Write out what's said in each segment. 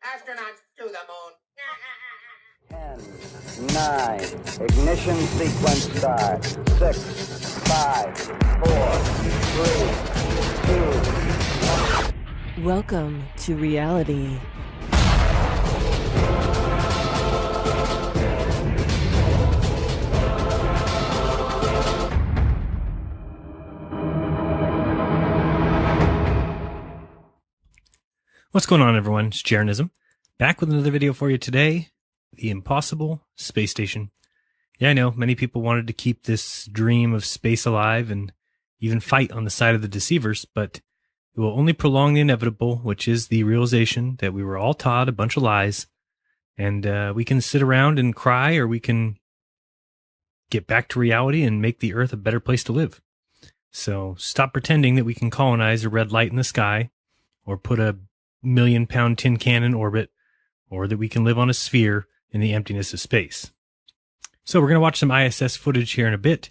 Astronauts to the moon. 10, 9, ignition sequence start. 6, 5, 4, 3, 2, 1. Welcome to reality. What's going on, everyone? It's Jeranism, back with another video for you today. The Impossible Space Station. Yeah, I know, many people wanted to keep this dream of space alive and even fight on the side of the deceivers, but it will only prolong the inevitable, which is the realization that we were all taught a bunch of lies, and we can sit around and cry, or we can get back to reality and make the Earth a better place to live. So stop pretending that we can colonize a red light in the sky, or put a million-pound tin can in orbit, or that we can live on a sphere in the emptiness of space. So we're going to watch some ISS footage here in a bit.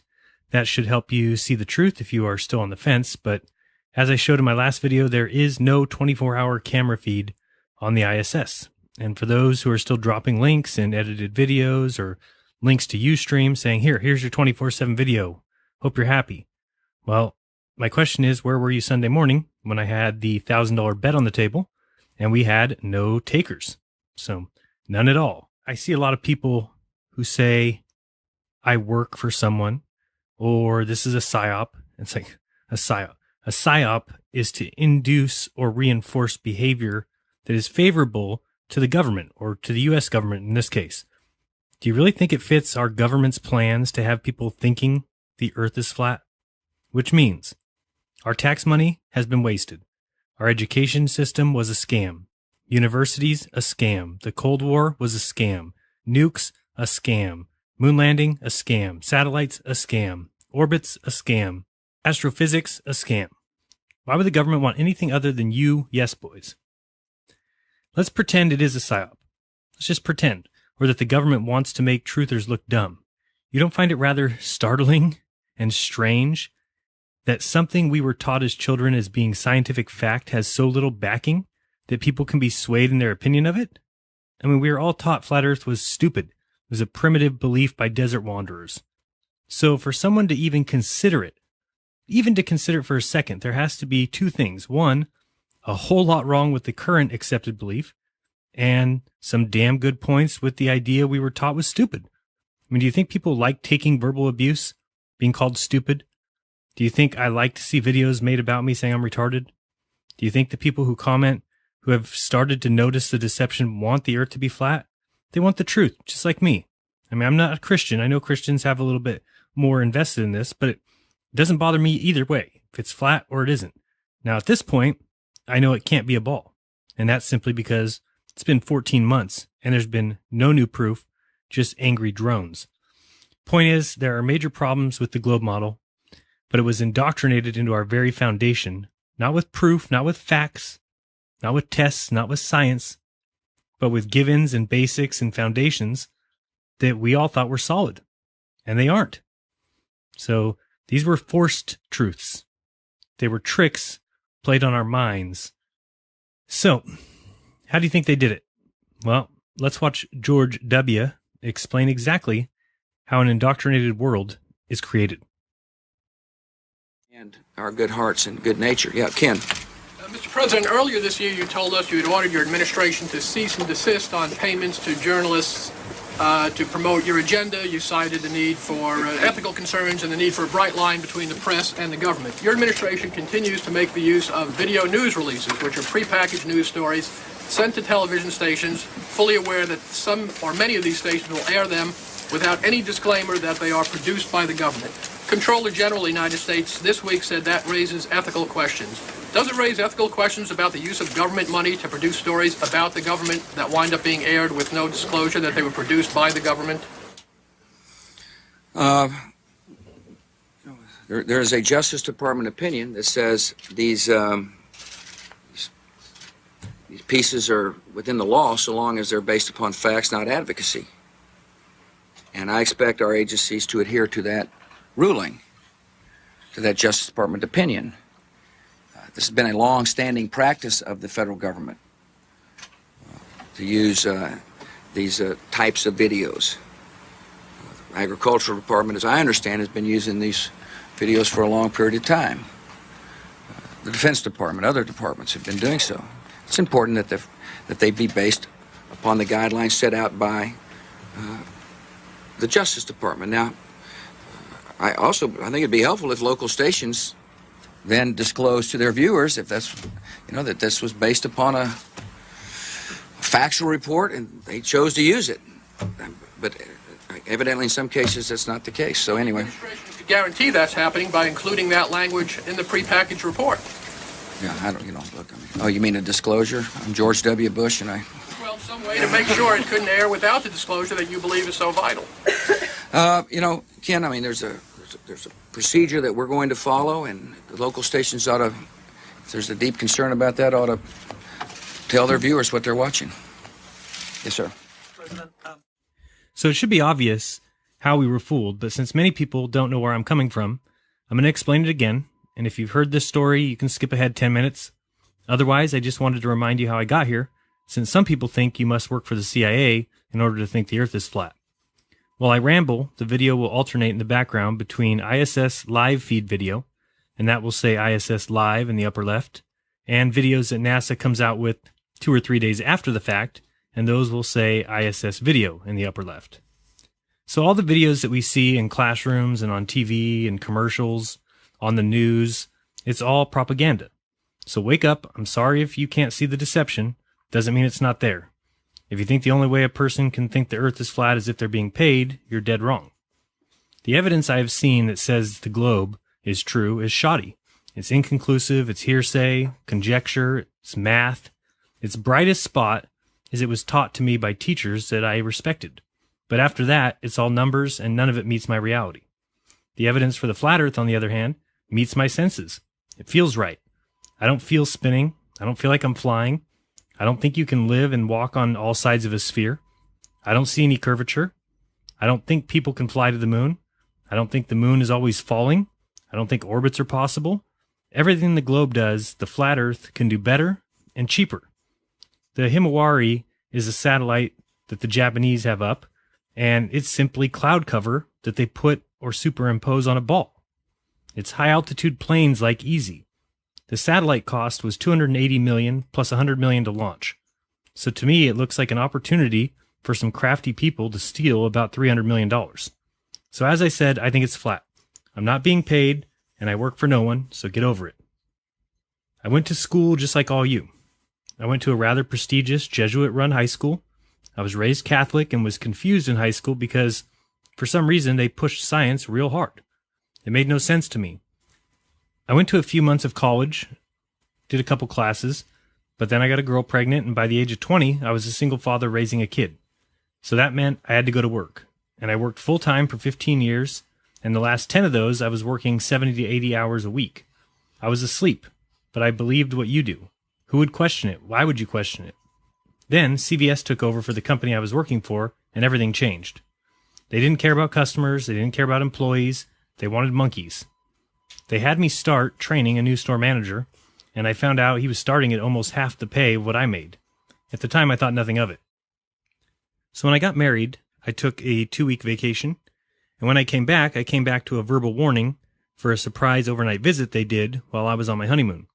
That should help you see the truth if you are still on the fence, but as I showed in my last video, there is no 24-hour camera feed on the ISS. And for those who are still dropping links and edited videos or links to Ustream saying, here's your 24/7 video, hope you're happy. Well, my question is, where were you Sunday morning when I had the $1,000 bet on the table and we had no takers? So none at all. I see a lot of people who say, I work for someone, or this is a psyop. It's like a psyop. A psyop is to induce or reinforce behavior that is favorable to the government, or to the U.S. government in this case. Do you really think it fits our government's plans to have people thinking the Earth is flat? Which means our tax money has been wasted. Our education system was a scam. Universities, a scam. The Cold War was a scam. Nukes, a scam. Moon landing, a scam. Satellites, a scam. Orbits, a scam. Astrophysics, a scam. Why would the government want anything other than you, yes boys? Let's pretend it is a psyop. Let's just pretend. Or that the government wants to make truthers look dumb. You don't find it rather startling and strange that something we were taught as children as being scientific fact has so little backing that people can be swayed in their opinion of it? I mean, we were all taught flat Earth was stupid. It was a primitive belief by desert wanderers. So for someone to even consider it for a second, there has to be two things. One, a whole lot wrong with the current accepted belief, and some damn good points with the idea we were taught was stupid. I mean, do you think people like taking verbal abuse, being called stupid? Do you think I like to see videos made about me saying I'm retarded? Do you think the people who comment, who have started to notice the deception, want the Earth to be flat? They want the truth, just like me. I mean, I'm not a Christian. I know Christians have a little bit more invested in this, but it doesn't bother me either way, if it's flat or it isn't. Now, at this point, I know it can't be a ball. And that's simply because it's been 14 months and there's been no new proof, just angry drones. Point is, there are major problems with the globe model, but it was indoctrinated into our very foundation, not with proof, not with facts, not with tests, not with science, but with givens and basics and foundations that we all thought were solid, and they aren't. So these were forced truths. They were tricks played on our minds. So, how do you think they did it? Well, let's watch George W. explain exactly how an indoctrinated world is created. And our good hearts and good nature. Yeah, Ken. Mr. President, earlier this year you told us you had ordered your administration to cease and desist on payments to journalists to promote your agenda. You cited the need for ethical concerns and the need for a bright line between the press and the government. Your administration continues to make the use of video news releases, which are prepackaged news stories sent to television stations, fully aware that some or many of these stations will air them without any disclaimer that they are produced by the government. Comptroller General of the United States this week said that raises ethical questions. Does it raise ethical questions about the use of government money to produce stories about the government that wind up being aired with no disclosure that they were produced by the government? There is a Justice Department opinion that says these pieces are within the law so long as they're based upon facts, not advocacy. And I expect our agencies to adhere to that ruling, to that Justice Department opinion. This has been a long-standing practice of the federal government. to use these types of videos. Agricultural Department, as I understand, has been using these videos for a long period of time. The Defense Department, other departments have been doing so. It's important that they be based upon the guidelines set out by the Justice Department. Now, I think it'd be helpful if local stations then disclose to their viewers if that's, that this was based upon a factual report and they chose to use it. But evidently in some cases that's not the case. So anyway. The administration could guarantee that's happening by including that language in the prepackaged report. Yeah, I don't, look, oh, you mean a disclosure? I'm George W. Bush and I... Well, some way to make sure it couldn't air without the disclosure that you believe is so vital. Ken, I mean, there's a procedure that we're going to follow, and the local stations ought to, if there's a deep concern about that, ought to tell their viewers what they're watching. Yes, sir. So it should be obvious how we were fooled, but since many people don't know where I'm coming from, I'm going to explain it again, and if you've heard this story, you can skip ahead 10 minutes. Otherwise, I just wanted to remind you how I got here, since some people think you must work for the CIA in order to think the Earth is flat. While I ramble, the video will alternate in the background between ISS live feed video, and that will say ISS live in the upper left, and videos that NASA comes out with 2 or 3 days after the fact, and those will say ISS video in the upper left. So all the videos that we see in classrooms and on TV and commercials, on the news, it's all propaganda. So wake up. I'm sorry if you can't see the deception. Doesn't mean it's not there. If you think the only way a person can think the Earth is flat is if they're being paid, you're dead wrong. The evidence I have seen that says the globe is true is shoddy. It's inconclusive, it's hearsay, conjecture, it's math. Its brightest spot is it was taught to me by teachers that I respected. But after that, it's all numbers and none of it meets my reality. The evidence for the flat Earth, on the other hand, meets my senses. It feels right. I don't feel spinning. I don't feel like I'm flying. I don't think you can live and walk on all sides of a sphere. I don't see any curvature. I don't think people can fly to the moon. I don't think the moon is always falling. I don't think orbits are possible. Everything the globe does, the flat Earth can do better and cheaper. The Himawari is a satellite that the Japanese have up, and it's simply cloud cover that they put or superimpose on a ball. It's high-altitude planes like easy. The satellite cost was $280 million plus $100 million to launch. So to me, it looks like an opportunity for some crafty people to steal about $300 million. So as I said, I think it's flat. I'm not being paid, and I work for no one, so get over it. I went to school just like all you. I went to a rather prestigious Jesuit-run high school. I was raised Catholic and was confused in high school because, for some reason, they pushed science real hard. It made no sense to me. I went to a few months of college, did a couple classes, but then I got a girl pregnant, and by the age of 20, I was a single father raising a kid. So that meant I had to go to work. And I worked full-time for 15 years, and the last 10 of those, I was working 70 to 80 hours a week. I was asleep, but I believed what you do. Who would question it? Why would you question it? Then CBS took over for the company I was working for, and everything changed. They didn't care about customers. They didn't care about employees. They wanted monkeys. They had me start training a new store manager, and I found out he was starting at almost half the pay of what I made. At the time, I thought nothing of it. So when I got married, I took a 2-week vacation, and when I came back to a verbal warning for a surprise overnight visit they did while I was on my honeymoon.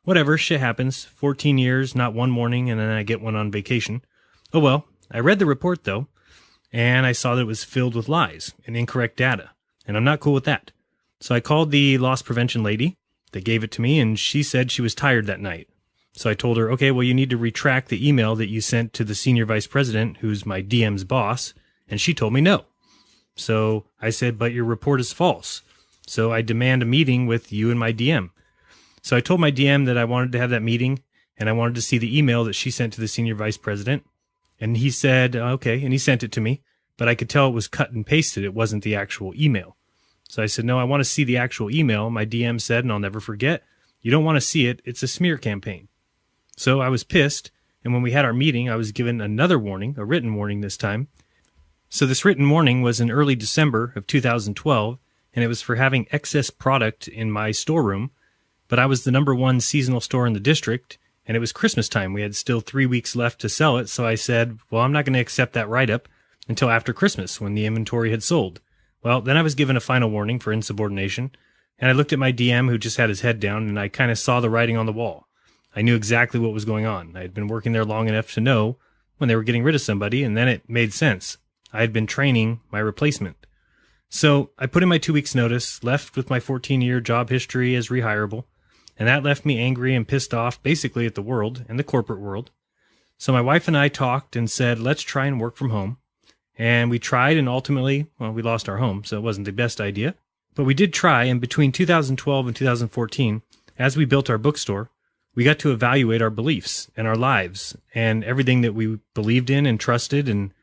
Whatever, shit happens. 14 years, not one morning, and then I get one on vacation. Oh well, I read the report though, and I saw that it was filled with lies and incorrect data, and I'm not cool with that. So I called the loss prevention lady. They gave it to me, and she said she was tired that night. So I told her, okay, well, you need to retract the email that you sent to the senior vice president, who's my DM's boss, and she told me no. So I said, but your report is false. So I demand a meeting with you and my DM. So I told my DM that I wanted to have that meeting, and I wanted to see the email that she sent to the senior vice president. And he said, okay, and he sent it to me, but I could tell it was cut and pasted. It wasn't the actual email. So I said, no, I want to see the actual email. My DM said, and I'll never forget, you don't want to see it. It's a smear campaign. So I was pissed, and when we had our meeting, I was given another warning, a written warning this time. So this written warning was in early December of 2012, and it was for having excess product in my storeroom, but I was the #1 seasonal store in the district, and it was Christmas time. We had still 3 weeks left to sell it, so I said, well, I'm not going to accept that write-up until after Christmas when the inventory had sold. Well, then I was given a final warning for insubordination, and I looked at my DM who just had his head down, and I kind of saw the writing on the wall. I knew exactly what was going on. I had been working there long enough to know when they were getting rid of somebody, and then it made sense. I had been training my replacement. So I put in my 2 weeks notice, left with my 14-year job history as rehirable, and that left me angry and pissed off basically at the world and the corporate world. So my wife and I talked and said, let's try and work from home. And we tried, and ultimately, well, we lost our home, so it wasn't the best idea. But we did try, and between 2012 and 2014, as we built our bookstore, we got to evaluate our beliefs and our lives and everything that we believed in and trusted, and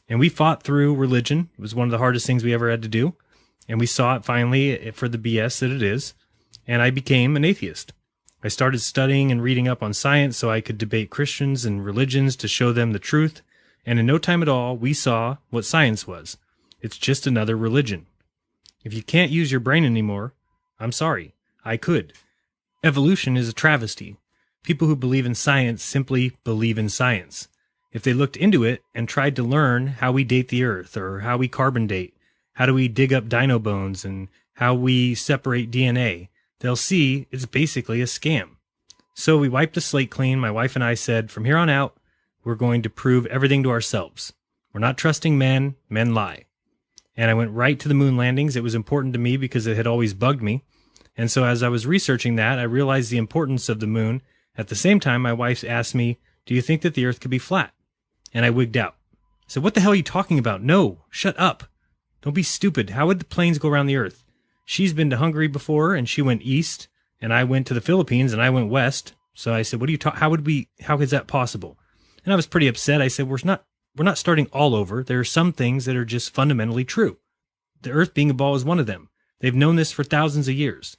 we fought through religion. It was one of the hardest things we ever had to do, and we saw it finally for the BS that it is, and I became an atheist. I started studying and reading up on science so I could debate Christians and religions to show them the truth, and in no time at all, we saw what science was. It's just another religion. If you can't use your brain anymore, I'm sorry, I could. Evolution is a travesty. People who believe in science simply believe in science. If they looked into it and tried to learn how we date the Earth, or how we carbon date, how do we dig up dino bones, and how we separate DNA, they'll see it's basically a scam. So we wiped the slate clean. My wife and I said, from here on out, we're going to prove everything to ourselves. We're not trusting men. Men lie. And I went right to the moon landings. It was important to me because it had always bugged me. And so as I was researching that, I realized the importance of the moon. At the same time, my wife asked me, do you think that the Earth could be flat? And I wigged out. I said, what the hell are you talking about? No, shut up. Don't be stupid. How would the planes go around the Earth? She's been to Hungary before, and she went east, and I went to the Philippines, and I went west. So I said, what are you how is that possible? And I was pretty upset. I said, we're not starting all over. There are some things that are just fundamentally true. The Earth being a ball is one of them. They've known this for thousands of years.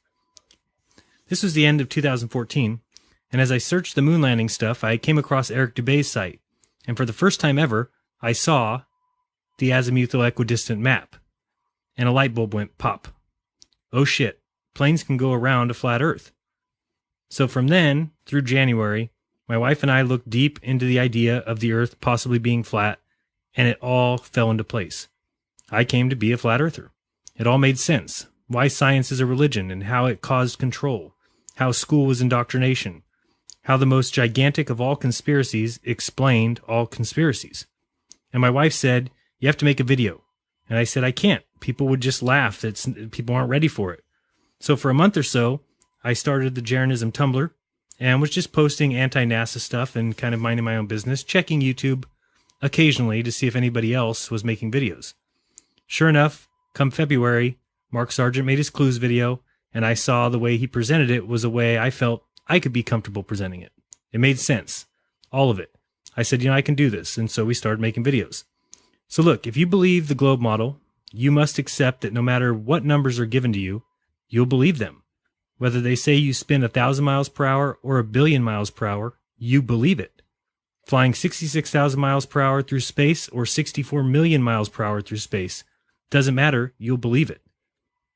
This was the end of 2014, and as I searched the moon landing stuff, I came across Eric Dubé's site, and for the first time ever, I saw the azimuthal equidistant map, and a light bulb went pop. Oh shit, planes can go around a flat Earth. So from then, through January, my wife and I looked deep into the idea of the Earth possibly being flat, and it all fell into place. I came to be a flat earther. It all made sense. Why science is a religion, and how it caused control. How school was indoctrination. How the most gigantic of all conspiracies explained all conspiracies. And my wife said, you have to make a video. And I said, I can't. People would just laugh. People aren't ready for it. So for a month or so, I started the Jeranism Tumblr and was just posting anti-NASA stuff and kind of minding my own business, checking YouTube occasionally to see if anybody else was making videos. Sure enough, come February, Mark Sargent made his clues video, and I saw the way he presented it was a way I felt I could be comfortable presenting it. It made sense. All of it. I said, I can do this, and so we started making videos. So look, if you believe the globe model, you must accept that no matter what numbers are given to you, you'll believe them. Whether they say you spin 1,000 miles per hour or 1 billion miles per hour, you believe it. Flying 66,000 miles per hour through space or 64 million miles per hour through space, doesn't matter, you'll believe it.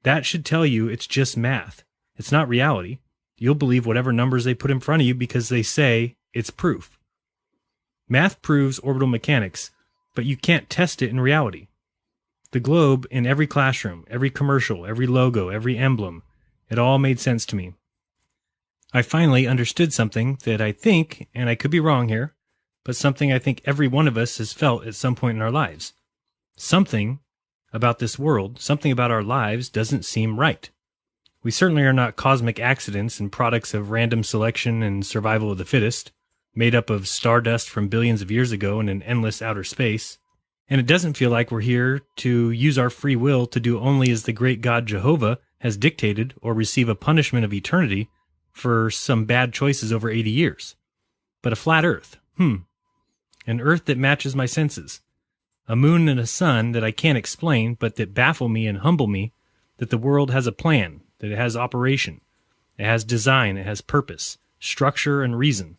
That should tell you it's just math. It's not reality. You'll believe whatever numbers they put in front of you because they say it's proof. Math proves orbital mechanics, but you can't test it in reality. The globe in every classroom, every commercial, every logo, every emblem, it all made sense to me. I finally understood something that I think, and I could be wrong here, but something I think every one of us has felt at some point in our lives. Something about this world, something about our lives doesn't seem right. We certainly are not cosmic accidents and products of random selection and survival of the fittest, made up of stardust from billions of years ago in an endless outer space. And it doesn't feel like we're here to use our free will to do only as the great God Jehovah has dictated or receive a punishment of eternity for some bad choices over 80 years. But a flat Earth, an Earth that matches my senses. A moon and a sun that I can't explain, but that baffle me and humble me, that the world has a plan, that it has operation, it has design, it has purpose, structure, and reason.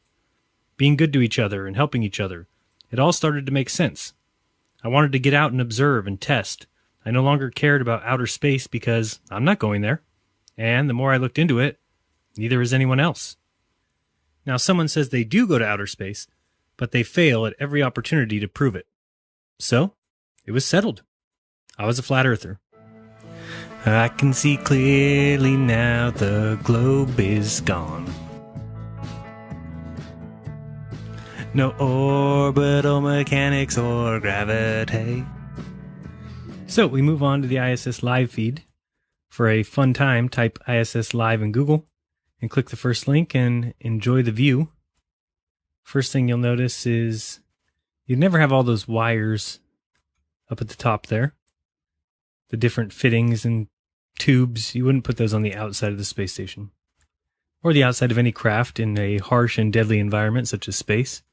Being good to each other and helping each other, it all started to make sense. I wanted to get out and observe and test. I no longer cared about outer space because I'm not going there. And the more I looked into it, neither is anyone else. Now, someone says they do go to outer space, but they fail at every opportunity to prove it. So, it was settled. I was a flat earther. I can see clearly now the globe is gone. No orbital mechanics or gravity. So we move on to the ISS live feed. For a fun time, type ISS live in Google and click the first link and enjoy the view. First thing you'll notice is you never have all those wires up at the top there. The different fittings and tubes, you wouldn't put those on the outside of the space station or the outside of any craft in a harsh and deadly environment such as space.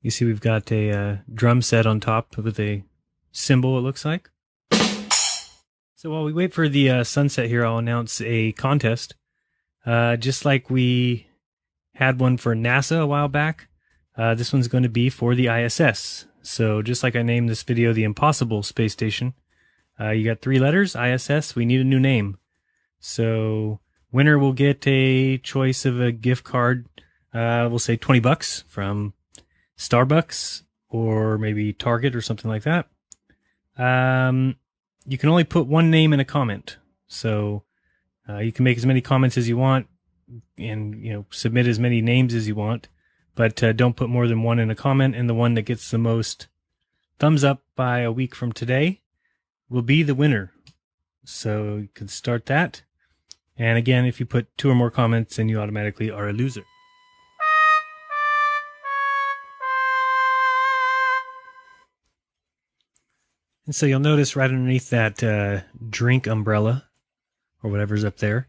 You see we've got a drum set on top with a symbol, it looks like. So while we wait for the sunset here, I'll announce a contest. Just like we had one for NASA a while back, this one's going to be for the ISS. So just like I named this video the Impossible Space Station, you got 3 letters, ISS, we need a new name. So winner will get a choice of a gift card, we'll say $20 from Starbucks or maybe Target or something like that. You can only put one name in a comment. So you can make as many comments as you want and submit as many names as you want, but don't put more than one in a comment, and the one that gets the most thumbs up by a week from today will be the winner. So you can start that. And again, if you put 2 or more comments, then you automatically are a loser. And so you'll notice right underneath that drink umbrella or whatever's up there,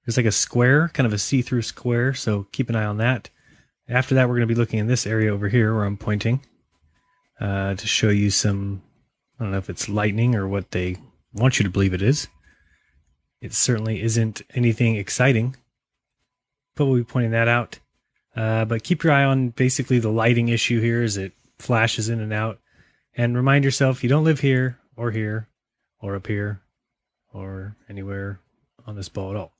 there's like a square, kind of a see-through square. So keep an eye on that. After that, we're going to be looking in this area over here where I'm pointing to show you some, I don't know if it's lightning or what they want you to believe it is. It certainly isn't anything exciting, but we'll be pointing that out. But keep your eye on basically the lighting issue here as it flashes in and out. And remind yourself you don't live here or up here or anywhere on this ball at all.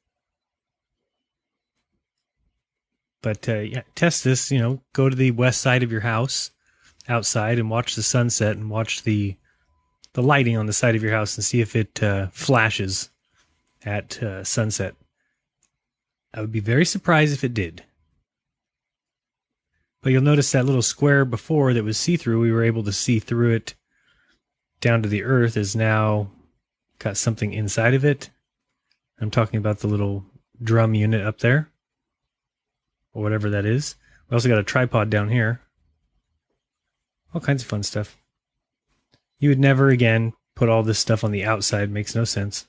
But yeah, test this, go to the west side of your house outside and watch the sunset and watch the lighting on the side of your house and see if it flashes at sunset. I would be very surprised if it did. But you'll notice that little square before that was see-through, we were able to see through it down to the earth, is now got something inside of it. I'm talking about the little drum unit up there, or whatever that is. We also got a tripod down here. All kinds of fun stuff. You would never, again, put all this stuff on the outside. Makes no sense.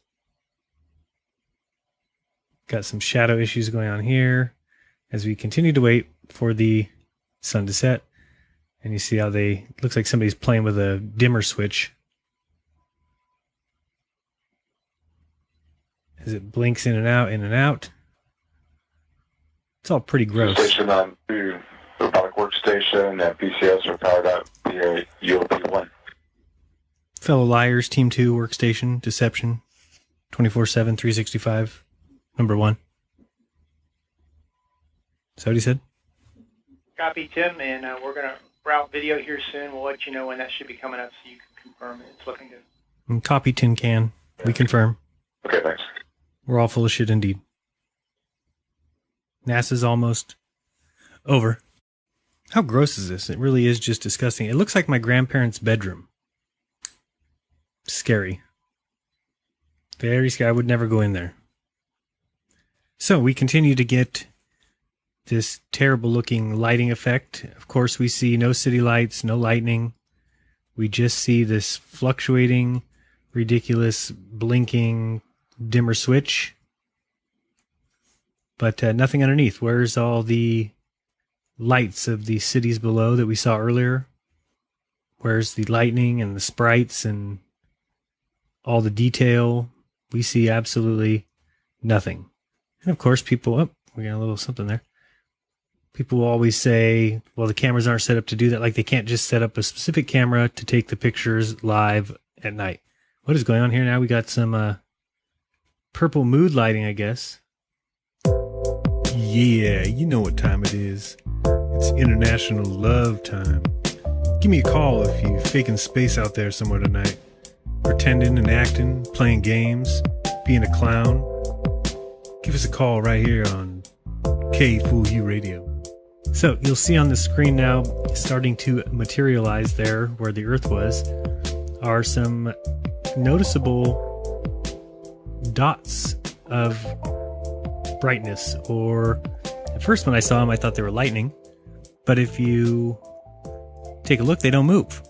Got some shadow issues going on here as we continue to wait for the sun to set. And you see how looks like somebody's playing with a dimmer switch as it blinks in and out, in and out. It's all pretty gross. Station on to robotic workstation and PCS are powered up via UOP1. Fellow Liars, Team 2, Workstation, Deception, 24/7, 365, number 1. Is that what he said? Copy, Tim, and we're going to route video here soon. We'll let you know when that should be coming up so you can confirm it. It's looking good. And copy Tin Can. We confirm. Okay, thanks. We're all full of shit indeed. NASA's almost over. How gross is this? It really is just disgusting. It looks like my grandparents' bedroom. Scary. Very scary. I would never go in there. So we continue to get this terrible looking lighting effect. Of course, we see no city lights, no lightning. We just see this fluctuating, ridiculous, blinking dimmer switch. But nothing underneath. Where's all the lights of the cities below that we saw earlier? Where's the lightning and the sprites and all the detail? We see absolutely nothing. And of course, people, we got a little something there. People will always say, well, the cameras aren't set up to do that. Like they can't just set up a specific camera to take the pictures live at night. What is going on here now? We got some purple mood lighting, I guess. Yeah, you know what time it is. It's International Love Time. Give me a call if you faking space out there somewhere tonight. Pretending and acting, playing games, being a clown. Give us a call right here on K4U Radio. So you'll see on the screen now, starting to materialize there where the Earth was, are some noticeable dots of brightness. Or at first when I saw them, I thought they were lightning. But if you take a look, they don't move.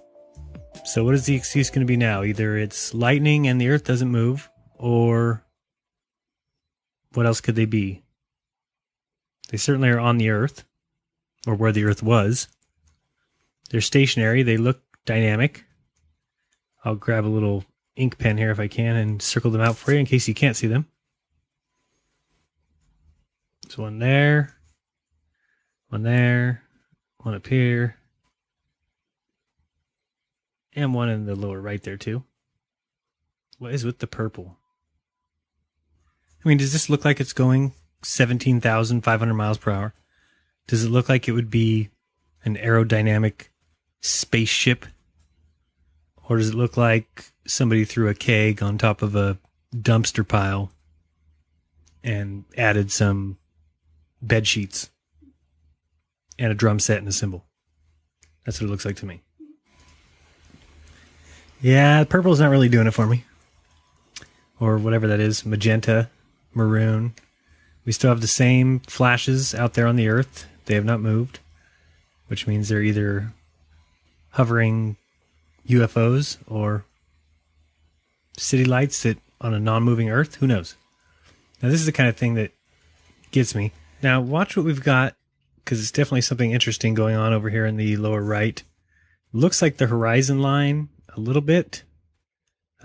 So what is the excuse going to be now? Either it's lightning and the Earth doesn't move, or what else could they be? They certainly are on the Earth, or where the Earth was. They're stationary. They look dynamic. I'll grab a little ink pen here if I can and circle them out for you in case you can't see them. There's one there, one up here, and one in the lower right there too. What is with the purple? I mean, does this look like it's going 17,500 miles per hour? Does it look like it would be an aerodynamic spaceship? Or does it look like somebody threw a keg on top of a dumpster pile and added some bed sheets and a drum set and a cymbal? That's what it looks like to me. Yeah, purple's not really doing it for me. Or whatever that is, magenta, maroon. We still have the same flashes out there on the Earth. They have not moved, which means they're either hovering UFOs or city lights that on a non-moving Earth. Who knows? Now, this is the kind of thing that gets me. Now, watch what we've got, because it's definitely something interesting going on over here in the lower right. Looks like the horizon line a little bit,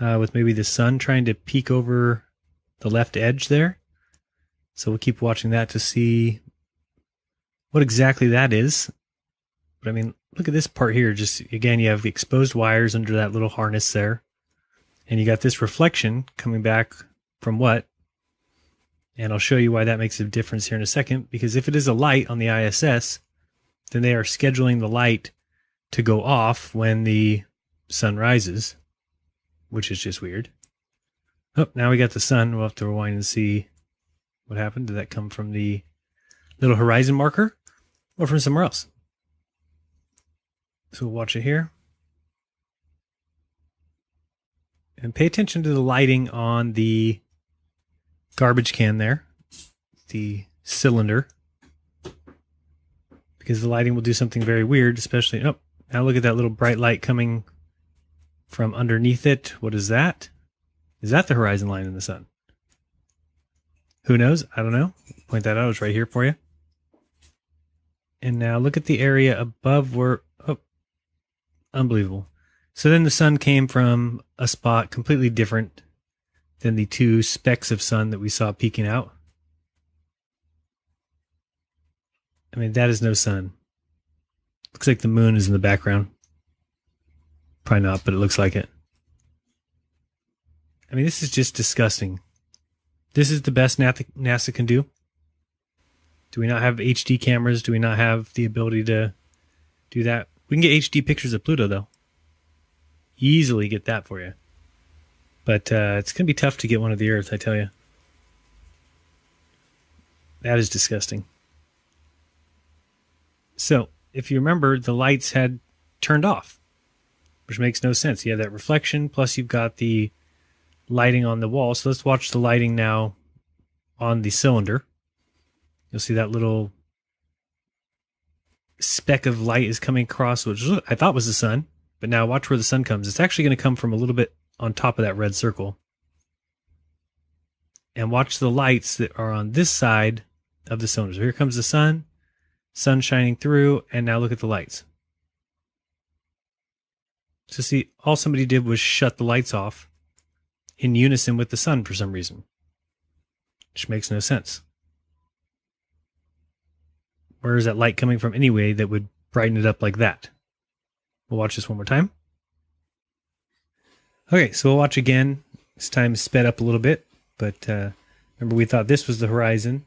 with maybe the sun trying to peek over the left edge there. So we'll keep watching that to see what exactly that is. But I mean, look at this part here. Just again, you have the exposed wires under that little harness there. And you got this reflection coming back from what? And I'll show you why that makes a difference here in a second. Because if it is a light on the ISS, then they are scheduling the light to go off when the sun rises, which is just weird. Oh, now we got the sun. We'll have to rewind and see what happened. Did that come from the little horizon marker or from somewhere else? So we'll watch it here. And pay attention to the lighting on the garbage can there, the cylinder, because the lighting will do something very weird, especially, oh, now look at that little bright light coming from underneath it. What is that? Is that the horizon line in the sun? Who knows? I don't know. Point that out. It's right here for you. And now look at the area above where, oh, unbelievable. So then the sun came from a spot completely different than the two specks of sun that we saw peeking out. I mean, that is no sun. Looks like the moon is in the background. Probably not, but it looks like it. I mean, this is just disgusting. This is the best NASA can do. Do we not have HD cameras? Do we not have the ability to do that? We can get HD pictures of Pluto, though. Easily get that for you. But it's going to be tough to get one of the Earth, I tell you. That is disgusting. So, if you remember, the lights had turned off, which makes no sense. You have that reflection, plus you've got the lighting on the wall. So let's watch the lighting now on the cylinder. You'll see that little speck of light is coming across, which I thought was the sun. But now watch where the sun comes. It's actually going to come from a little bit on top of that red circle. And watch the lights that are on this side of the cylinder. So here comes the sun shining through, and now look at the lights. So see, all somebody did was shut the lights off in unison with the sun for some reason, which makes no sense. Where is that light coming from anyway that would brighten it up like that? We'll watch this one more time. Okay, so we'll watch again. This time sped up a little bit, but remember we thought this was the horizon.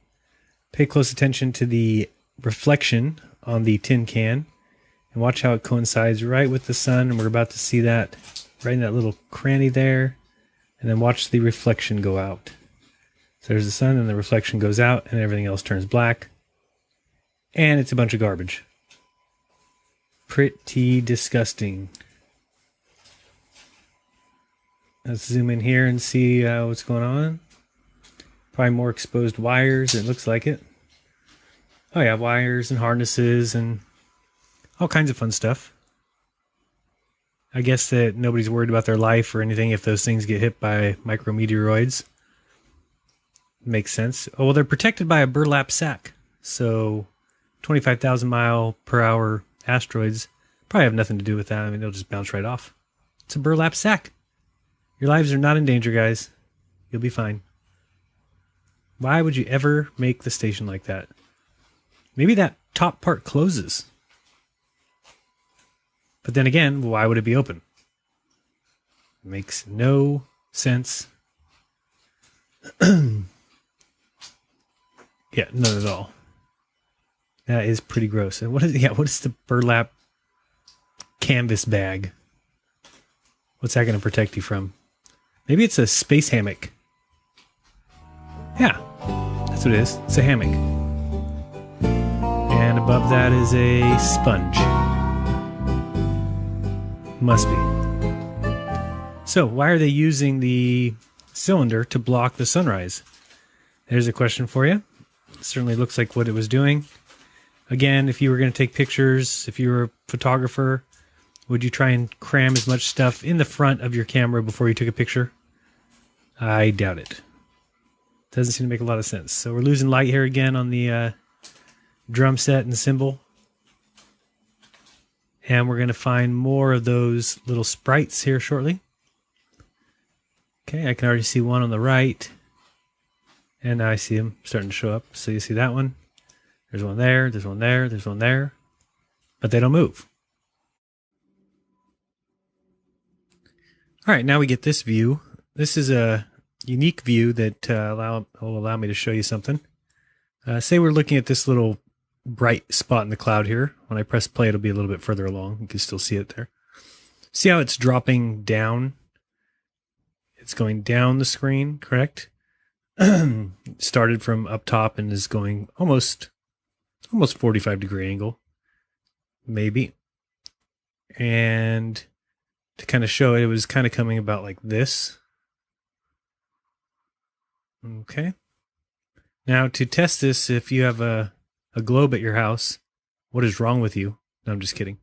Pay close attention to the reflection on the tin can and watch how it coincides right with the sun. And we're about to see that right in that little cranny there. And then watch the reflection go out. So there's the sun and the reflection goes out and everything else turns black. And it's a bunch of garbage. Pretty disgusting. Let's zoom in here and see what's going on. Probably more exposed wires, it looks like it. Oh yeah, wires and harnesses and all kinds of fun stuff. I guess that nobody's worried about their life or anything if those things get hit by micrometeoroids. Makes sense. Oh, well, they're protected by a burlap sack. So 25,000 mile per hour asteroids probably have nothing to do with that. I mean, they'll just bounce right off. It's a burlap sack. Your lives are not in danger, guys. You'll be fine. Why would you ever make the station like that? Maybe that top part closes. But then again, why would it be open? It makes no sense. Yeah, none at all. That is pretty gross. And what is the burlap canvas bag? What's that going to protect you from? Maybe it's a space hammock. Yeah, that's what it is. It's a hammock. And above that is a sponge. Must be. So, why are they using the cylinder to block the sunrise? There's a question for you. It certainly looks like what it was doing. Again, if you were going to take pictures, if you were a photographer, would you try and cram as much stuff in the front of your camera before you took a picture? I doubt it. Doesn't seem to make a lot of sense. So we're losing light here again on the drum set and cymbal. And we're going to find more of those little sprites here shortly. Okay, I can already see one on the right. And now I see them starting to show up. So you see that one. There's one there, there's one there, there's one there. But they don't move. All right, now we get this view. This is a unique view that will allow me to show you something. Say we're looking at this little bright spot in the cloud here. When I press play, it'll be a little bit further along. You can still see it there. See how it's dropping down? It's going down the screen, correct? It started from up top and is going almost 45-degree angle, maybe. And to kind of show it, it was kind of coming about like this. Okay. Now to test this, if you have a globe at your house, what is wrong with you? No, I'm just kidding.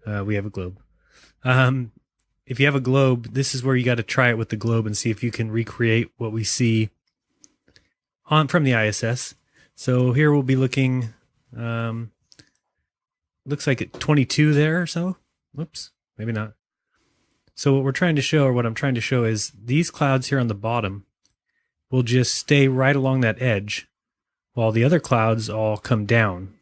We have a globe. If you have a globe, this is where you got to try it with the globe and see if you can recreate what we see from the ISS. So here we'll be looking, looks like at 22 there or so. Whoops, maybe not. So what we're trying to show, or what I'm trying to show, is these clouds here on the bottom will just stay right along that edge while the other clouds all come down.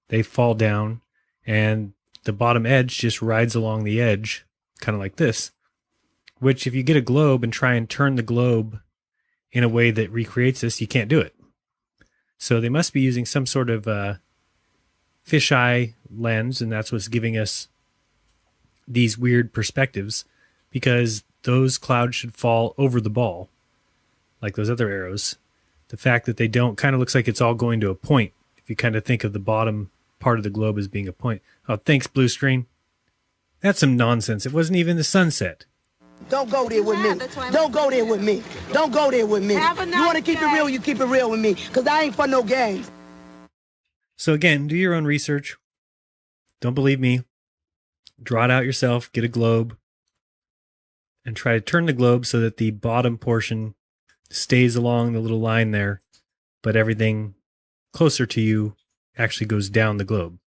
They fall down and the bottom edge just rides along the edge, kind of like this, which if you get a globe and try and turn the globe in a way that recreates this, you can't do it. So they must be using some sort of fisheye lens, and that's what's giving us these weird perspectives, because those clouds should fall over the ball, like those other arrows. The fact that they don't kind of looks like it's all going to a point, if you kind of think of the bottom part of the globe as being a point. Oh, thanks, blue screen. That's some nonsense. It wasn't even the sunset. Don't go there with me. Don't go there with me. Don't go there with me. You want to keep it real, you keep it real with me, because I ain't for no games. So again, do your own research. Don't believe me. Draw it out yourself, get a globe, and try to turn the globe so that the bottom portion stays along the little line there, but everything closer to you actually goes down the globe.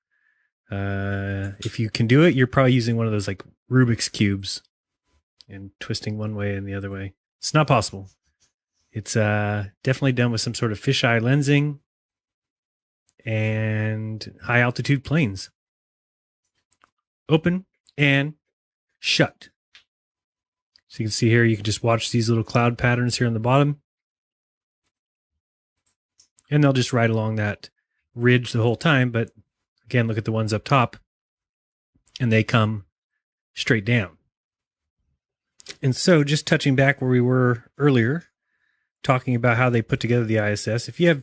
If you can do it, you're probably using one of those like Rubik's cubes and twisting one way and the other way. It's not possible. It's definitely done with some sort of fisheye lensing and high altitude planes. Open and shut. So you can see here, you can just watch these little cloud patterns here on the bottom. and they'll just ride along that ridge the whole time. But again, look at the ones up top, and they come straight down. And so just touching back where we were earlier, talking about how they put together the ISS, if you have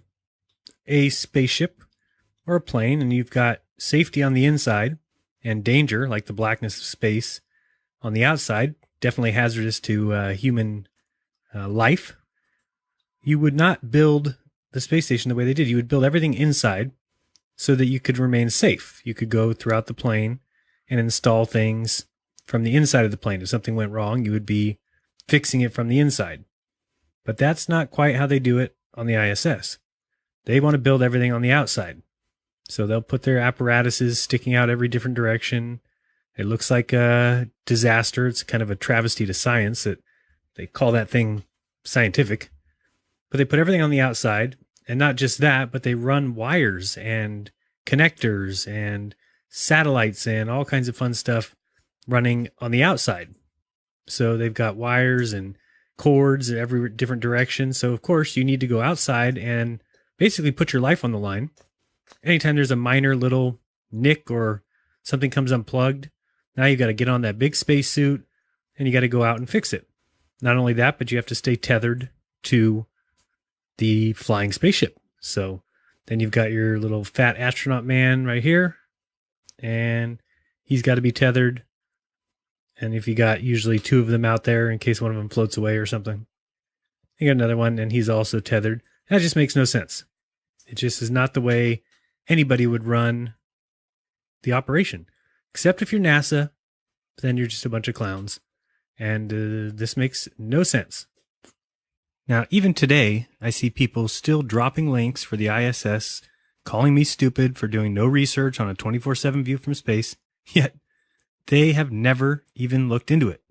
a spaceship or a plane and you've got safety on the inside and danger, like the blackness of space on the outside, definitely hazardous to human life, you would not build the space station the way they did. You would build everything inside so that you could remain safe. You could go throughout the plane and install things from the inside of the plane. If something went wrong, you would be fixing it from the inside. But that's not quite how they do it on the ISS. They want to build everything on the outside. So they'll put their apparatuses sticking out every different direction. It looks like a disaster. It's kind of a travesty to science that they call that thing scientific. But they put everything on the outside. And not just that, but they run wires and connectors and satellites and all kinds of fun stuff running on the outside. So they've got wires and cords in every different direction. So of course you need to go outside and basically put your life on the line. Anytime there's a minor little nick or something comes unplugged, now you got to get on that big spacesuit and you got to go out and fix it. Not only that, but you have to stay tethered to the flying spaceship. So then you've got your little fat astronaut man right here, and he's got to be tethered. And if you got usually two of them out there in case one of them floats away or something, you got another one and he's also tethered. That just makes no sense. It just is not the way anybody would run the operation, except if you're NASA, then you're just a bunch of clowns. And this makes no sense. Now, even today, I see people still dropping links for the ISS, calling me stupid for doing no research on a 24/7 view from space, yet they have never even looked into it.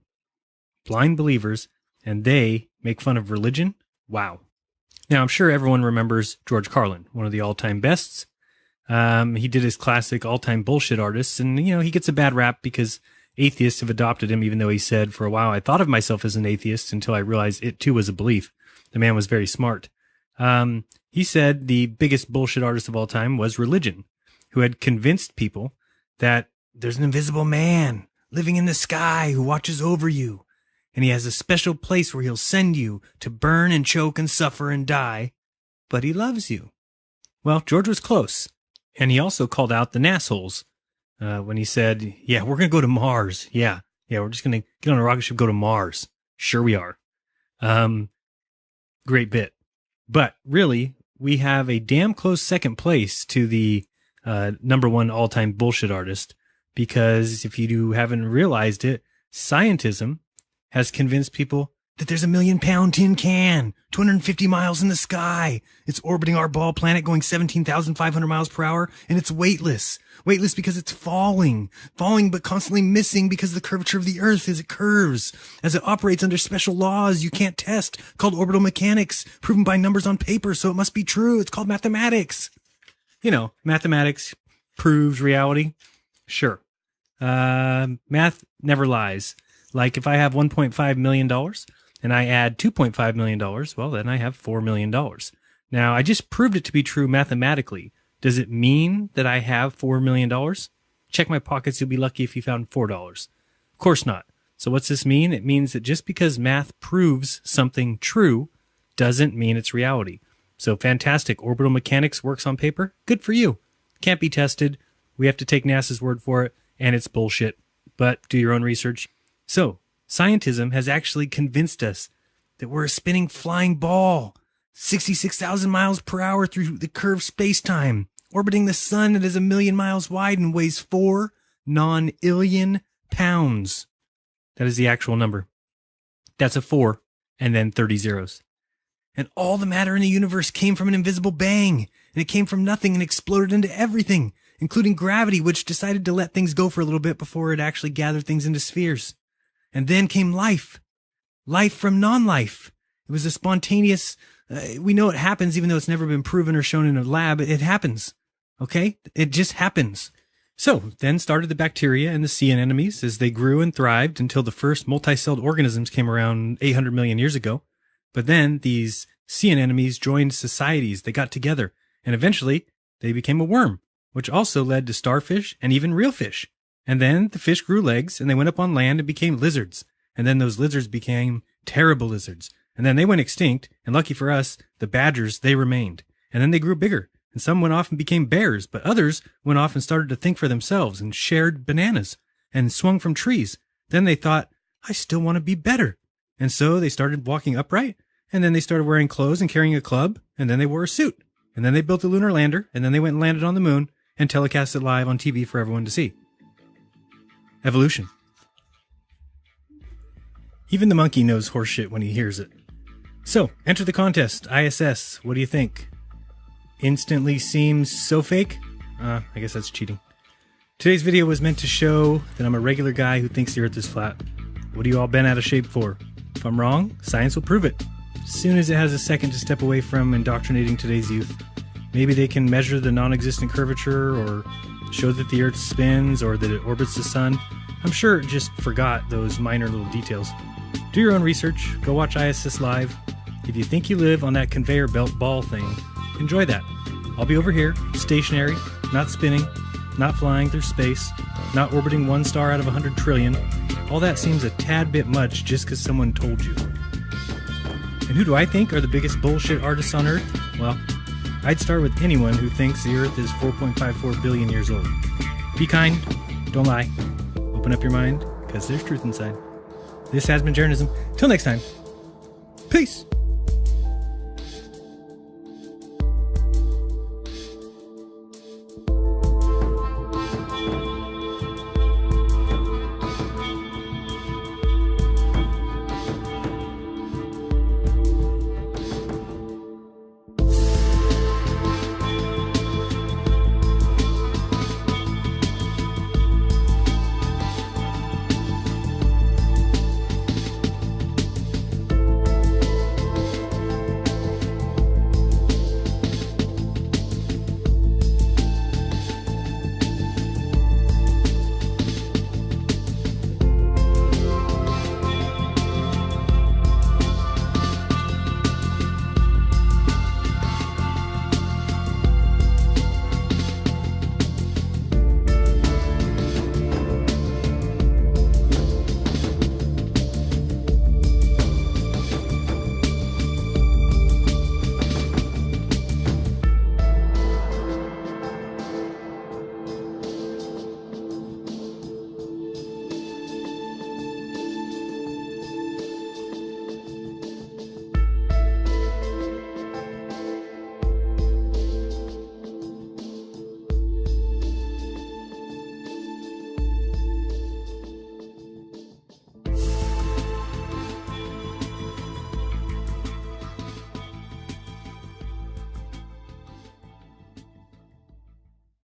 Blind believers, and they make fun of religion? Wow. Now, I'm sure everyone remembers George Carlin, one of the all-time bests. He did his classic all-time bullshit artists, and, he gets a bad rap because atheists have adopted him, even though he said, for a while, I thought of myself as an atheist until I realized it too was a belief. The man was very smart. He said the biggest bullshit artist of all time was religion, who had convinced people that there's an invisible man living in the sky who watches over you, and he has a special place where he'll send you to burn and choke and suffer and die, but he loves you. Well, George was close, and he also called out the nassholes when he said, yeah, we're going to go to Mars. Yeah, we're just going to get on a rocket ship, go to Mars. Sure we are. Great bit. But really, we have a damn close second place to the number one all-time bullshit artist, because if you haven't realized it, scientism has convinced people that there's a 1,000,000-pound tin can, 250 miles in the sky. It's orbiting our ball planet going 17,500 miles per hour, and it's weightless. Weightless because it's falling but constantly missing because of the curvature of the Earth as it curves, as it operates under special laws you can't test, called orbital mechanics, proven by numbers on paper, so it must be true. It's called mathematics. Mathematics proves reality. Sure. Math never lies. Like if I have $1.5 million and I add $2.5 million, well, then I have $4 million. Now, I just proved it to be true mathematically. Does it mean that I have $4 million? Check my pockets. You'll be lucky if you found $4. Of course not. So what's this mean? It means that just because math proves something true doesn't mean it's reality. So fantastic. Orbital mechanics works on paper. Good for you. Can't be tested. We have to take NASA's word for it, and it's bullshit. But do your own research. So, scientism has actually convinced us that we're a spinning flying ball, 66,000 miles per hour through the curved space-time, orbiting the sun that is 1,000,000 miles wide and weighs 4 non-illion pounds. That is the actual number. That's a 4 and then 30 zeros. And all the matter in the universe came from an invisible bang, and it came from nothing and exploded into everything, including gravity, which decided to let things go for a little bit before it actually gathered things into spheres. And then came life. Life from non-life. It was a spontaneous, we know it happens even though it's never been proven or shown in a lab. It happens. Okay? It just happens. So then started the bacteria and the sea anemones as they grew and thrived until the first multicelled organisms came around 800 million years ago. But then these sea anemones joined societies. They got together, and eventually they became a worm, which also led to starfish and even real fish. And then the fish grew legs, and they went up on land and became lizards. And then those lizards became terrible lizards. And then they went extinct, and lucky for us, the badgers, they remained. And then they grew bigger, and some went off and became bears, but others went off and started to think for themselves and shared bananas and swung from trees. Then they thought, I still want to be better. And so they started walking upright, and then they started wearing clothes and carrying a club, and then they wore a suit. And then they built a lunar lander, and then they went and landed on the moon and telecast it live on TV for everyone to see. Evolution. Even the monkey knows horseshit when he hears it. So, enter the contest. ISS, what do you think? Instantly seems so fake? I guess that's cheating. Today's video was meant to show that I'm a regular guy who thinks the Earth is flat. What are you all bent out of shape for? If I'm wrong, science will prove it. As soon as it has a second to step away from indoctrinating today's youth. Maybe they can measure the non-existent curvature, or show that the Earth spins, or that it orbits the sun. I'm sure it just forgot those minor little details. Do your own research. Go watch ISS live. If you think you live on that conveyor belt ball thing, enjoy that. I'll be over here, stationary, not spinning, not flying through space, not orbiting one star out of 100 trillion. All that seems a tad bit much just because someone told you. And who do I think are the biggest bullshit artists on Earth? Well, I'd start with anyone who thinks the Earth is 4.54 billion years old. Be kind, don't lie, open up your mind, because there's truth inside. This has been Jeranism. Till next time, peace!